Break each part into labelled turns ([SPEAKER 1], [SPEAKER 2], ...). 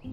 [SPEAKER 1] I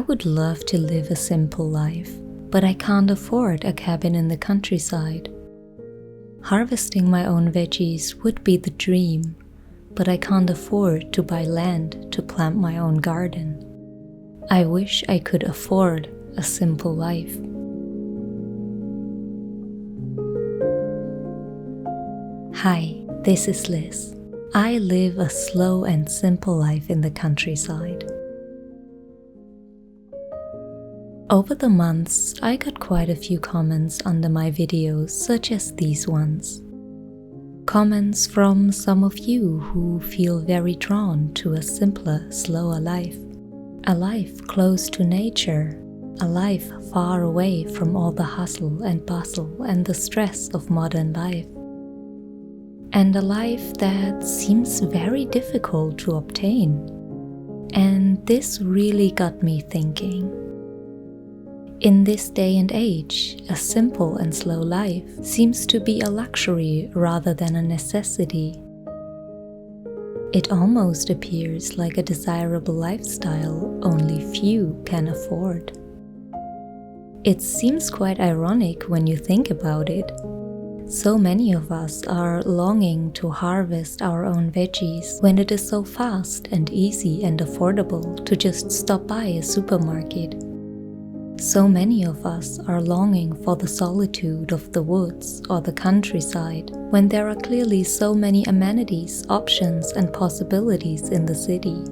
[SPEAKER 1] would love to live a simple life, but I can't afford a cabin in the countryside. Harvesting my own veggies would be the dream, but I can't afford to buy land to plant my own garden. I wish I could afford a simple life. Hi, this is Liz. I live a slow and simple life in the countryside. Over the months, I got quite a few comments under my videos, such as these ones. Comments from some of you who feel very drawn to a simpler, slower life. A life close to nature. A life far away from all the hustle and bustle and the stress of modern life. And a life that seems very difficult to obtain. And this really got me thinking. In this day and age, a simple and slow life seems to be a luxury rather than a necessity. It almost appears like a desirable lifestyle only few can afford. It seems quite ironic when you think about it. So many of us are longing to harvest our own veggies when it is so fast and easy and affordable to just stop by a supermarket. So many of us are longing for the solitude of the woods or the countryside when there are clearly so many amenities, options, and possibilities in the city.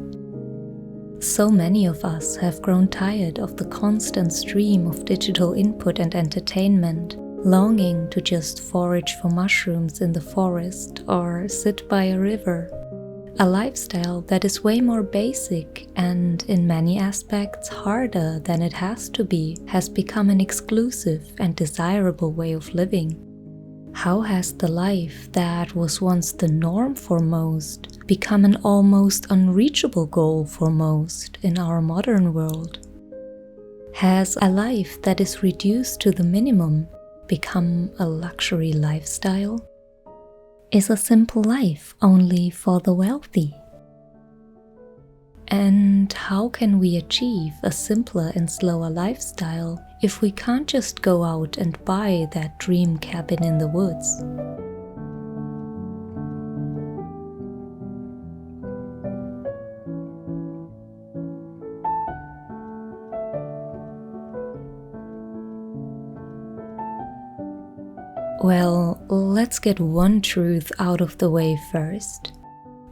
[SPEAKER 1] So many of us have grown tired of the constant stream of digital input and entertainment, longing to just forage for mushrooms in the forest or sit by a river. A lifestyle that is way more basic and in many aspects harder than it has to be has become an exclusive and desirable way of living. How has the life that was once the norm for most become an almost unreachable goal for most in our modern world? Has a life that is reduced to the minimum become a luxury lifestyle? Is a simple life only for the wealthy? And how can we achieve a simpler and slower lifestyle if we can't just go out and buy that dream cabin in the woods? Well, let's get one truth out of the way first.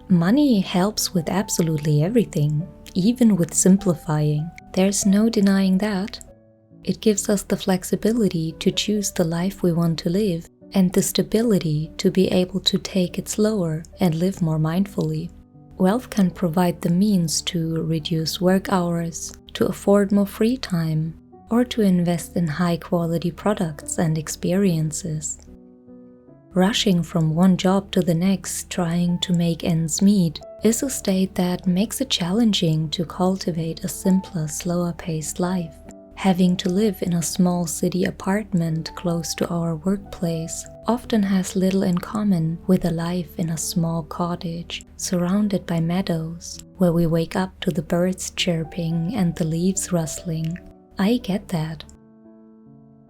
[SPEAKER 1] Money helps with absolutely everything, even with simplifying. There's no denying that. It gives us the flexibility to choose the life we want to live and the stability to be able to take it slower and live more mindfully. Wealth can provide the means to reduce work hours, to afford more free time, or to invest in high-quality products and experiences. Rushing from one job to the next, trying to make ends meet, is a state that makes it challenging to cultivate a simpler, slower-paced life. Having to live in a small city apartment close to our workplace often has little in common with a life in a small cottage, surrounded by meadows, where we wake up to the birds chirping and the leaves rustling. I get that.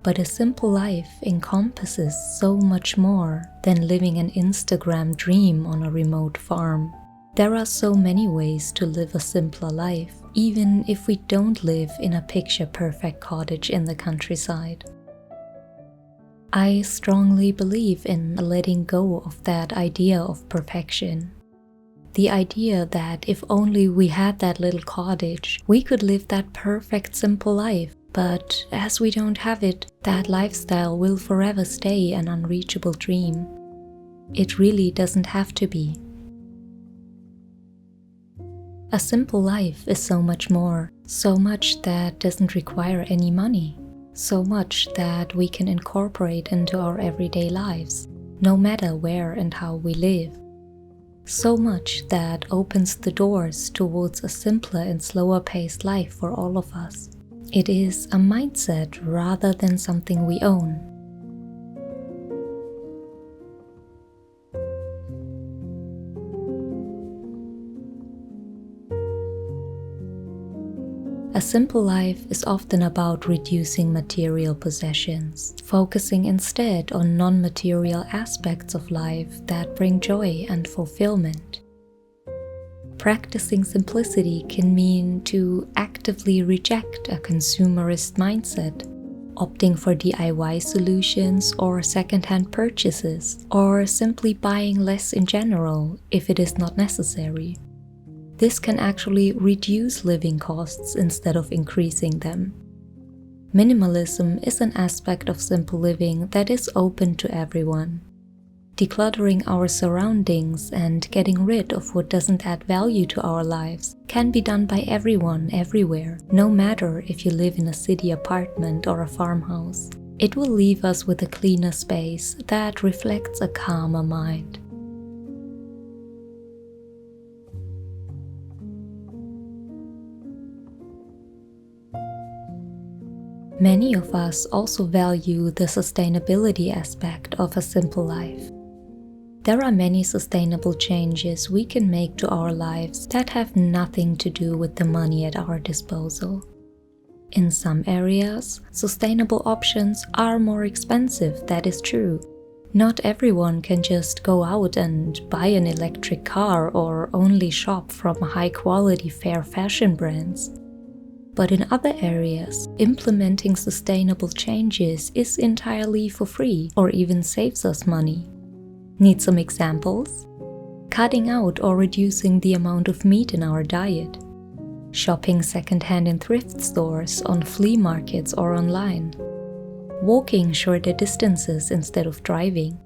[SPEAKER 1] But a simple life encompasses so much more than living an Instagram dream on a remote farm. There are so many ways to live a simpler life, even if we don't live in a picture-perfect cottage in the countryside. I strongly believe in letting go of that idea of perfection. The idea that if only we had that little cottage, we could live that perfect simple life, but as we don't have it, that lifestyle will forever stay an unreachable dream. It really doesn't have to be. A simple life is so much more, so much that doesn't require any money, so much that we can incorporate into our everyday lives, no matter where and how we live. So much that opens the doors towards a simpler and slower paced life for all of us. It is a mindset rather than something we own. A simple life is often about reducing material possessions, focusing instead on non-material aspects of life that bring joy and fulfillment. Practicing simplicity can mean to actively reject a consumerist mindset, opting for DIY solutions or second-hand purchases, or simply buying less in general if it is not necessary. This can actually reduce living costs instead of increasing them. Minimalism is an aspect of simple living that is open to everyone. Decluttering our surroundings and getting rid of what doesn't add value to our lives can be done by everyone, everywhere, no matter if you live in a city apartment or a farmhouse. It will leave us with a cleaner space that reflects a calmer mind. Many of us also value the sustainability aspect of a simple life. There are many sustainable changes we can make to our lives that have nothing to do with the money at our disposal. In some areas, sustainable options are more expensive, that is true. Not everyone can just go out and buy an electric car or only shop from high-quality fair fashion brands. But in other areas, implementing sustainable changes is entirely for free or even saves us money. Need some examples? Cutting out or reducing the amount of meat in our diet. Shopping secondhand in thrift stores, on flea markets or online. Walking shorter distances instead of driving.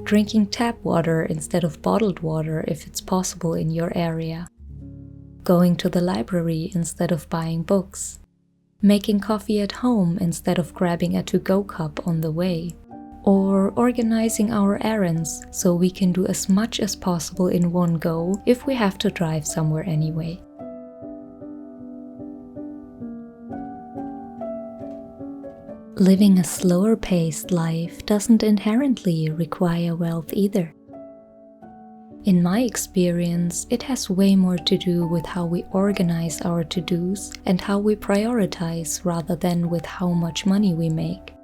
[SPEAKER 1] Drinking tap water instead of bottled water if it's possible in your area. Going to the library instead of buying books, making coffee at home instead of grabbing a to-go cup on the way, or organizing our errands so we can do as much as possible in one go if we have to drive somewhere anyway. Living a slower-paced life doesn't inherently require wealth either. In my experience, it has way more to do with how we organize our to-dos and how we prioritize rather than with how much money we make.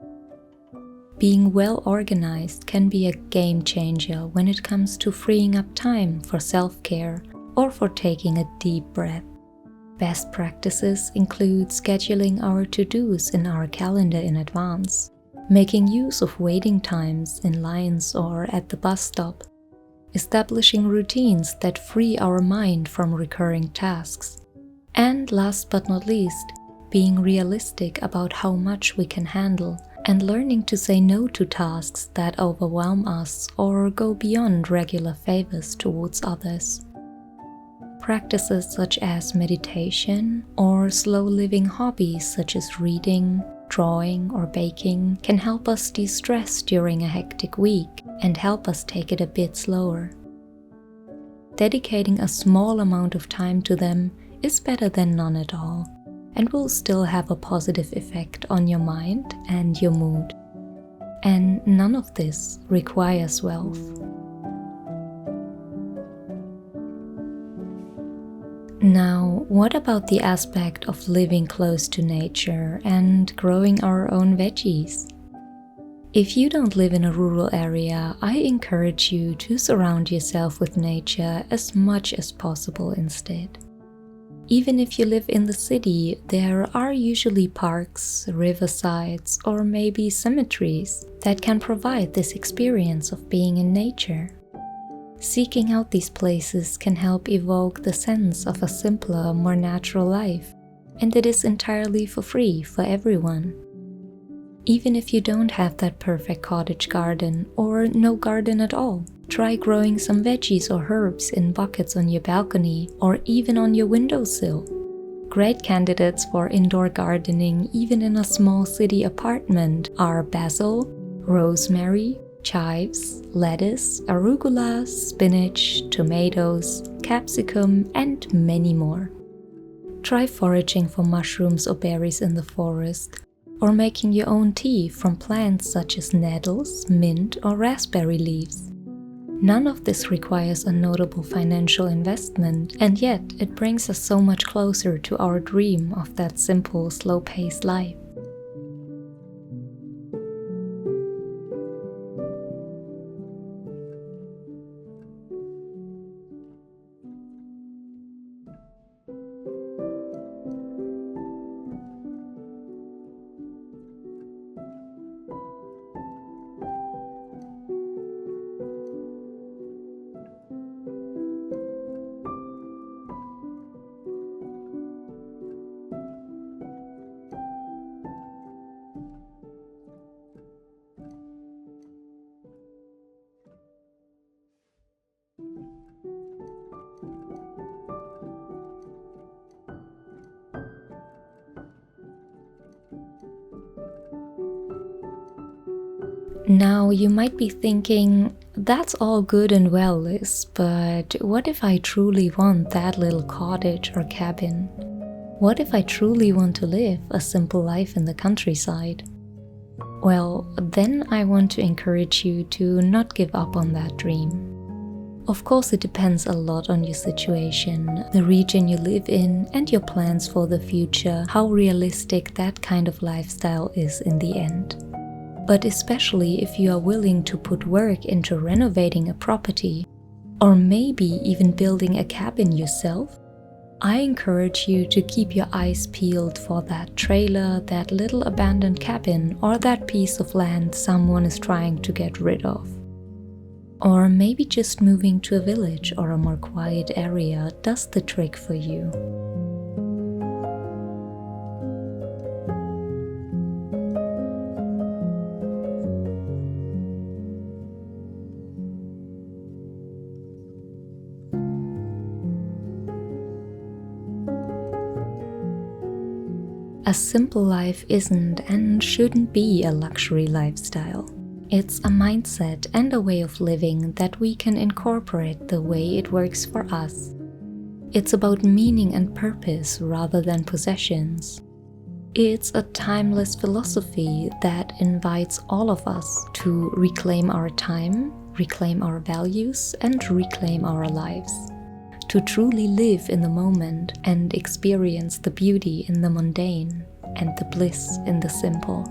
[SPEAKER 1] Being well organized can be a game changer when it comes to freeing up time for self-care or for taking a deep breath. Best practices include scheduling our to-dos in our calendar in advance, making use of waiting times in lines or at the bus stop, establishing routines that free our mind from recurring tasks, and last but not least, being realistic about how much we can handle and learning to say no to tasks that overwhelm us or go beyond regular favors towards others. Practices such as meditation or slow living hobbies such as reading, drawing, or baking can help us de-stress during a hectic week and help us take it a bit slower. Dedicating a small amount of time to them is better than none at all, and will still have a positive effect on your mind and your mood. And none of this requires wealth. Now, what about the aspect of living close to nature and growing our own veggies? If you don't live in a rural area, I encourage you to surround yourself with nature as much as possible instead. Even if you live in the city, there are usually parks, riversides, or maybe cemeteries that can provide this experience of being in nature. Seeking out these places can help evoke the sense of a simpler, more natural life, and it is entirely for free for everyone. Even if you don't have that perfect cottage garden or no garden at all, try growing some veggies or herbs in buckets on your balcony or even on your windowsill. Great candidates for indoor gardening, even in a small city apartment, are basil, rosemary, chives, lettuce, arugula, spinach, tomatoes, capsicum, and many more. Try foraging for mushrooms or berries in the forest, or making your own tea from plants such as nettles, mint, or raspberry leaves. None of this requires a notable financial investment, and yet it brings us so much closer to our dream of that simple, slow-paced life. Now you might be thinking, that's all good and well, Liz, but what if I truly want that little cottage or cabin? What if I truly want to live a simple life in the countryside? Well, then I want to encourage you to not give up on that dream. Of course, it depends a lot on your situation, the region you live in, and your plans for the future, how realistic that kind of lifestyle is in the end. But especially if you are willing to put work into renovating a property, or maybe even building a cabin yourself, I encourage you to keep your eyes peeled for that trailer, that little abandoned cabin, or that piece of land someone is trying to get rid of. Or maybe just moving to a village or a more quiet area does the trick for you. A simple life isn't and shouldn't be a luxury lifestyle. It's a mindset and a way of living that we can incorporate the way it works for us. It's about meaning and purpose rather than possessions. It's a timeless philosophy that invites all of us to reclaim our time, reclaim our values, and reclaim our lives. To truly live in the moment and experience the beauty in the mundane and the bliss in the simple.